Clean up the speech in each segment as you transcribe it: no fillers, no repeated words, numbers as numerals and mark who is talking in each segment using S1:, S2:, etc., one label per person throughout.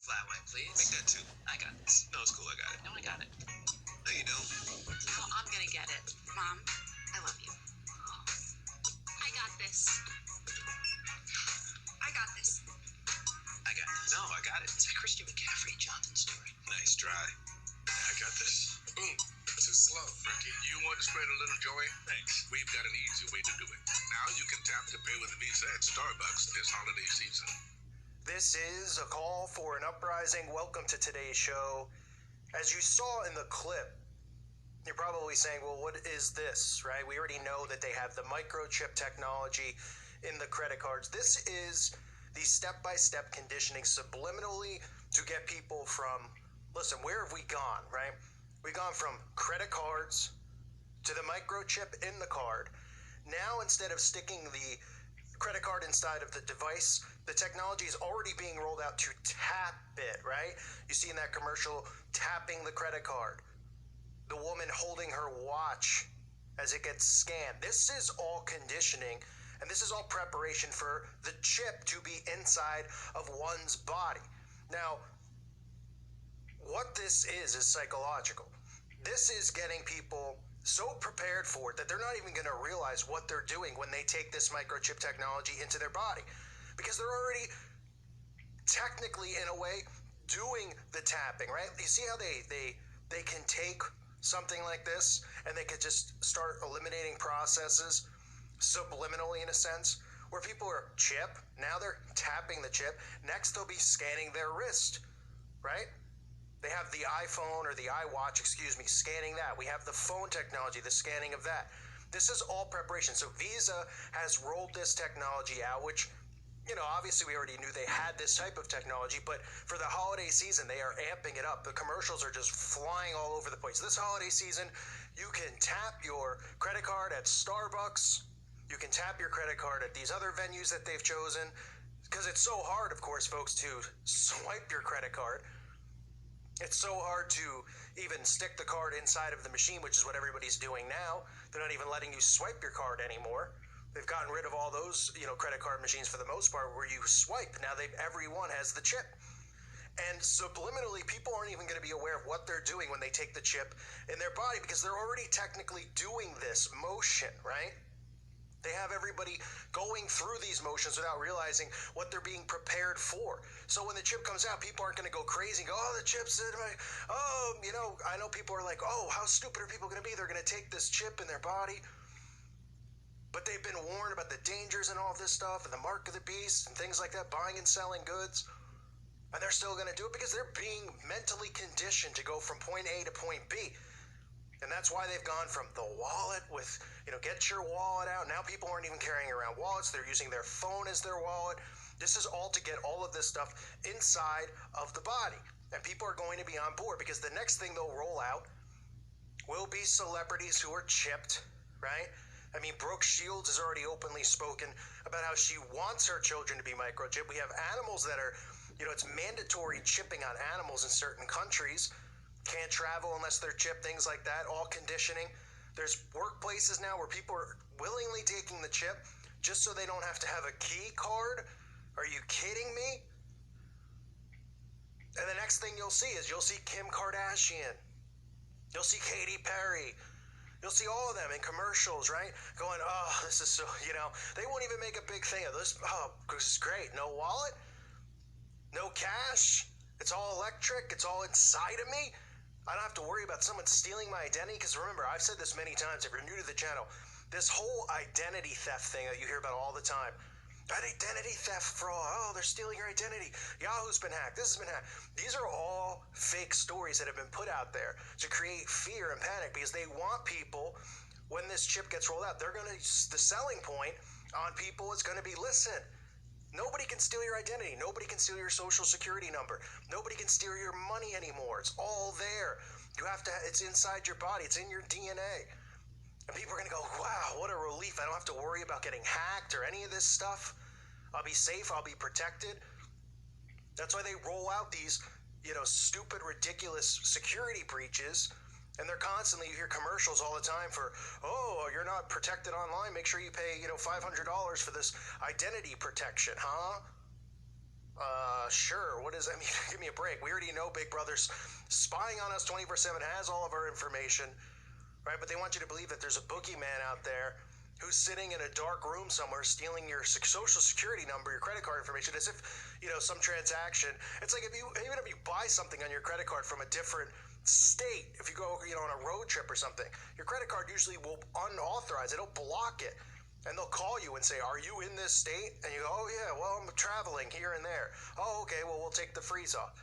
S1: Flat white, please.
S2: Make that two.
S1: I got this.
S2: No, it's cool. I got it.
S1: No, I got it.
S2: No, you don't.
S3: No, I'm gonna get it. Mom, I love you. I got this. I got this.
S1: I got this.
S2: No, I got it.
S1: It's a Christian McCaffrey and Johnson story.
S2: Nice try.
S4: I got this. Boom. Too slow, Ricky. You want to spread a little joy?
S2: Thanks.
S4: We've got an easy way to do it. Now you can tap to pay with Visa at Starbucks this holiday season.
S5: This is a call for an uprising. Welcome to today's show. As you saw in the clip, you're probably saying, well, what is this, right? We already know that they have the microchip technology in the credit cards. This is the step-by-step conditioning subliminally to get people from, listen, where have we gone, right? We've gone from credit cards to the microchip in the card. Now, instead of sticking the credit card inside of the device, the technology is already being rolled out to tap it, right? You see in that commercial, tapping the credit card. The woman holding her watch as it gets scanned. This is all conditioning, and this is all preparation for the chip to be inside of one's body. Now, what this is psychological. This is getting people so prepared for it that they're not even going to realize what they're doing when they take this microchip technology into their body, because they're already technically, in a way, doing the tapping, right? You see how they can take something like this and they could just start eliminating processes subliminally, in a sense, where people are chip, now they're tapping the chip, next they'll be scanning their wrist, right? They have the iPhone or the iWatch, scanning that. We have the phone technology, the scanning of that. This is all preparation. So Visa has rolled this technology out, which, you know, obviously we already knew they had this type of technology, but for the holiday season, they are amping it up. The commercials are just flying all over the place. This holiday season, you can tap your credit card at Starbucks. You can tap your credit card at these other venues that they've chosen, because it's so hard, of course, folks, to swipe your credit card. It's so hard to even stick the card inside of the machine, which is what everybody's doing now. They're not even letting you swipe your card anymore. They've gotten rid of all those, credit card machines for the most part where you swipe. Now everyone has the chip. And subliminally, people aren't even going to be aware of what they're doing when they take the chip in their body, because they're already technically doing this motion, right? They have everybody going through these motions without realizing what they're being prepared for. So when the chip comes out, people aren't going to go crazy and go, oh, the chip's in my, I know people are like, oh, how stupid are people going to be? They're going to take this chip in their body. But they've been warned about the dangers and all this stuff and the mark of the beast and things like that, buying and selling goods. And they're still going to do it because they're being mentally conditioned to go from point A to point B. And that's why they've gone from the wallet with, get your wallet out. Now people aren't even carrying around wallets. They're using their phone as their wallet. This is all to get all of this stuff inside of the body. And people are going to be on board, because the next thing they'll roll out will be celebrities who are chipped, right? I mean, Brooke Shields has already openly spoken about how she wants her children to be microchipped. We have animals that are, it's mandatory chipping on animals in certain countries. Can't travel unless they're chipped, things like that, all conditioning. There's workplaces now where people are willingly taking the chip just so they don't have to have a key card. Are you kidding me? And the next thing you'll see is you'll see Kim Kardashian. You'll see Katy Perry. You'll see all of them in commercials, right? Going, oh, this is so, they won't even make a big thing of this. Oh, this is great. No wallet, no cash. It's all electric. It's all inside of me. I don't have to worry about someone stealing my identity, because remember, I've said this many times, if you're new to the channel, this whole identity theft thing that you hear about all the time, that identity theft fraud, oh, they're stealing your identity, Yahoo's been hacked, this has been hacked. These are all fake stories that have been put out there to create fear and panic, because they want people, when this chip gets rolled out, the selling point on people is going to be, listen, nobody can steal your identity. Nobody can steal your social security number. Nobody can steal your money anymore. It's all there. It's inside your body. It's in your DNA. And people are going to go, wow, what a relief. I don't have to worry about getting hacked or any of this stuff. I'll be safe. I'll be protected. That's why they roll out these, stupid, ridiculous security breaches. And they're constantly, you hear commercials all the time for, oh, you're not protected online. Make sure you pay, $500 for this identity protection, huh? Sure. What is, I mean, give me a break. We already know Big Brother's spying on us 24/7, has all of our information, right? But they want you to believe that there's a boogeyman out there who's sitting in a dark room somewhere stealing your social security number, your credit card information, as if, some transaction. It's like even if you buy something on your credit card from a different state, if you go, on a road trip or something, your credit card usually will unauthorize it. It'll block it. And they'll call you and say, are you in this state? And you go, oh, yeah, well, I'm traveling here and there. Oh, okay, well, we'll take the freeze off.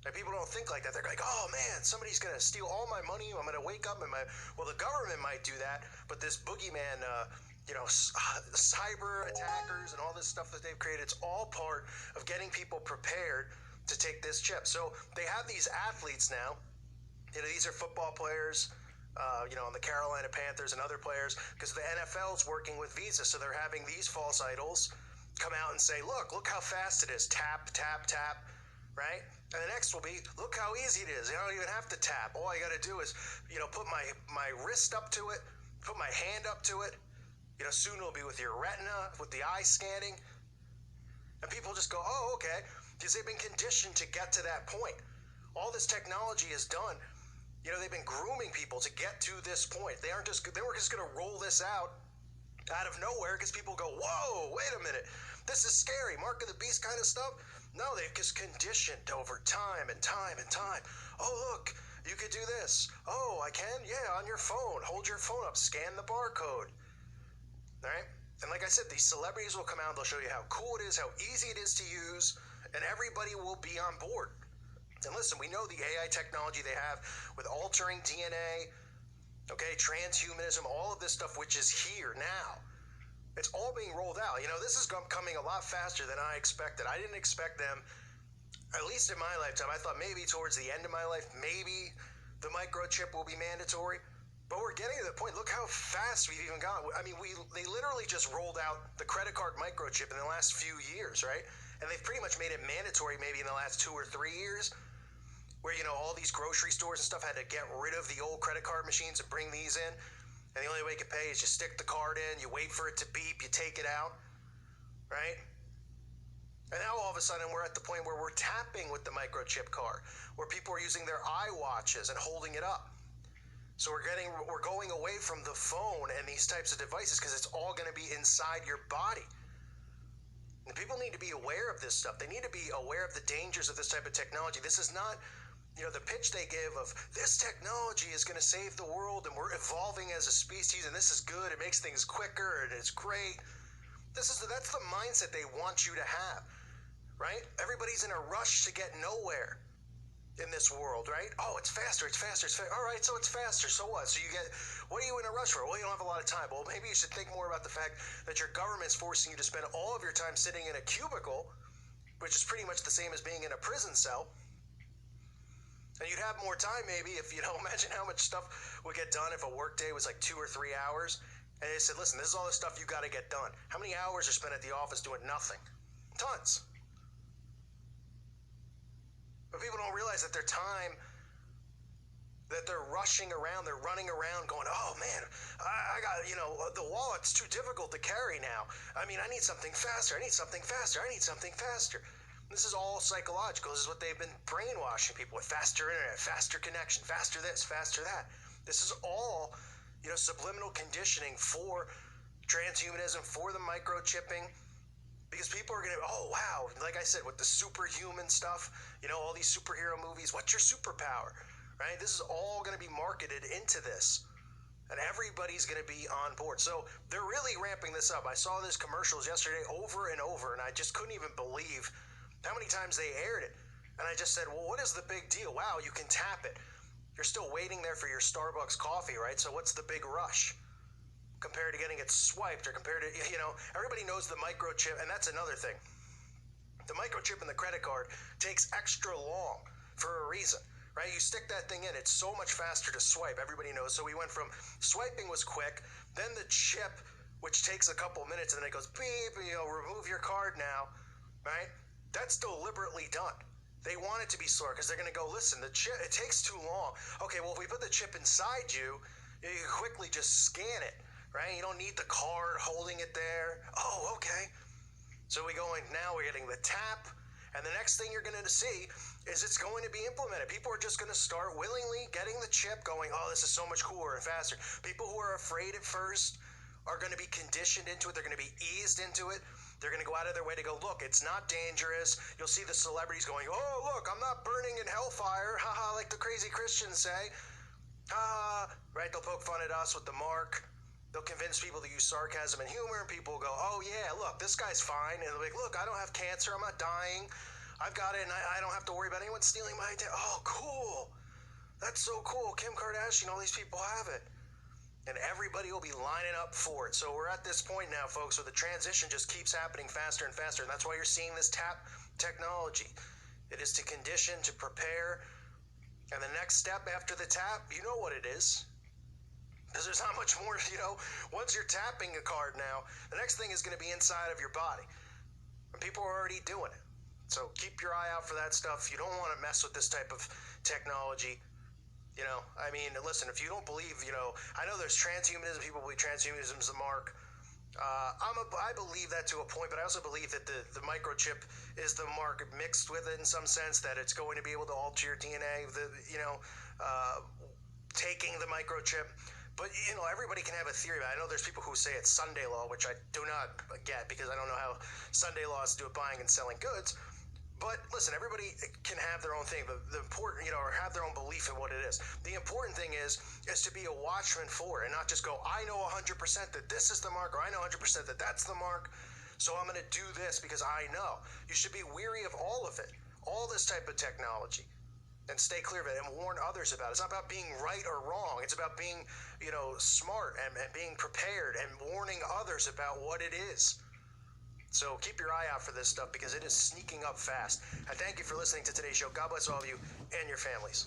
S5: And people don't think like that. They're like, oh, man, somebody's going to steal all my money. I'm going to wake up and well, the government might do that, but this boogeyman, cyber attackers and all this stuff that they've created, it's all part of getting people prepared to take this chip. So they have these athletes now. These are football players, on the Carolina Panthers and other players, because the NFL's working with Visa, so they're having these false idols come out and say, look how fast it is. Tap, tap, tap, right? And the next will be, look how easy it is. You don't even have to tap. All I got to do is, put my wrist up to it, put my hand up to it. Soon it'll be with your retina, with the eye scanning. And people just go, oh, okay, because they've been conditioned to get to that point. All this technology is done. They've been grooming people to get to this point. They weren't just going to roll this out of nowhere because people go, whoa, wait a minute. This is scary. Mark of the Beast kind of stuff. No, they've just conditioned over time and time and time. Oh, look, you could do this. Oh, I can? Yeah, on your phone. Hold your phone up. Scan the barcode. All right? And like I said, these celebrities will come out and they'll show you how cool it is, how easy it is to use, and everybody will be on board. And listen, we know the AI technology they have with altering DNA, okay, transhumanism, all of this stuff, which is here now. It's all being rolled out. This is coming a lot faster than I expected. I didn't expect them, at least in my lifetime. I thought maybe towards the end of my life, maybe the microchip will be mandatory. But we're getting to the point. Look how fast we've even gone. I mean, they literally just rolled out the credit card microchip in the last few years, right? And they've pretty much made it mandatory maybe in the last 2 or 3 years, where, all these grocery stores and stuff had to get rid of the old credit card machines and bring these in. And the only way you can pay is you stick the card in, you wait for it to beep, you take it out, right? And now all of a sudden we're at the point where we're tapping with the microchip card, where people are using their iWatches and holding it up. So we're going away from the phone and these types of devices because it's all going to be inside your body. And people need to be aware of this stuff. They need to be aware of the dangers of this type of technology. This is not, the pitch they give of this technology is going to save the world and we're evolving as a species and this is good. It makes things quicker and it's great. That's the mindset they want you to have, right? Everybody's in a rush to get nowhere in this world, right? Oh, it's faster, it's faster, it's faster. All right, so it's faster. So what? So what are you in a rush for? Well, you don't have a lot of time. Well, maybe you should think more about the fact that your government's forcing you to spend all of your time sitting in a cubicle, which is pretty much the same as being in a prison cell. And you'd have more time maybe if, imagine how much stuff would get done if a work day was like 2 or 3 hours. And they said, listen, this is all the stuff you got to get done. How many hours are spent at the office doing nothing? Tons. But people don't realize that their time, that they're rushing around, they're running around going, oh man, I got, the wallet's too difficult to carry now. I mean, I need something faster. I need something faster. I need something faster. This is all psychological. This is what they've been brainwashing people with: faster internet, faster connection, faster this, faster that. This is all, subliminal conditioning for transhumanism, for the microchipping. Because people are going to, oh, wow, like I said, with the superhuman stuff, all these superhero movies, what's your superpower, right? This is all going to be marketed into this. And everybody's going to be on board. So they're really ramping this up. I saw these commercials yesterday over and over, and I just couldn't even believe how many times they aired it. And I just said, well, what is the big deal? Wow, you can tap it. You're still waiting there for your Starbucks coffee, right? So what's the big rush? Compared to getting it swiped, or compared to, everybody knows the microchip, and that's another thing. The microchip in the credit card takes extra long for a reason, right? You stick that thing in, it's so much faster to swipe, everybody knows. So we went from swiping was quick, then the chip, which takes a couple minutes, and then it goes beep, remove your card now, right? That's deliberately done. They want it to be slower because they're going to go, listen, the chip, it takes too long. Okay, well, if we put the chip inside you, you can quickly just scan it. Right? You don't need the card holding it there. Oh, okay. So now we're getting the tap, And the next thing you're going to see is it's going to be implemented. People are just going to start willingly getting the chip, going, oh, this is so much cooler and faster. People who are afraid at first are going to be conditioned into it. They're going to be eased into it. They're going to go out of their way to go, look, it's not dangerous. You'll see the celebrities going, oh, look, I'm not burning in hellfire. Haha, like the crazy Christians say. Right? They'll poke fun at us with the mark. They'll convince people to use sarcasm and humor, and people will go, oh, yeah, look, this guy's fine. And they'll be like, look, I don't have cancer. I'm not dying. I've got it, and I don't have to worry about anyone stealing my identity. Oh, cool. That's so cool. Kim Kardashian, all these people have it. And everybody will be lining up for it. So we're at this point now, folks, where the transition just keeps happening faster and faster. And that's why you're seeing this tap technology. It is to condition, to prepare. And the next step after the tap, you know what it is. Because there's not much more, once you're tapping a card now, the next thing is going to be inside of your body. And people are already doing it. So keep your eye out for that stuff. You don't want to mess with this type of technology. Listen, if you don't believe, I know there's transhumanism. People believe transhumanism is the mark. I believe that to a point, but I also believe that the microchip is the mark mixed with it in some sense, that it's going to be able to alter your DNA, taking the microchip. But, everybody can have a theory about it. I know there's people who say it's Sunday law, which I do not get because I don't know how Sunday law has to do with buying and selling goods. But listen, everybody can have their own thing. The important, or have their own belief in what it is. The important thing is to be a watchman for it and not just go, I know 100% that this is the mark, or I know 100% that that's the mark, so I'm going to do this because I know. You should be weary of all of it, all this type of technology, and stay clear of it and warn others about it. It's not about being right or wrong. It's about being, smart and being prepared and warning others about what it is. So keep your eye out for this stuff because it is sneaking up fast. I thank you for listening to today's show. God bless all of you and your families.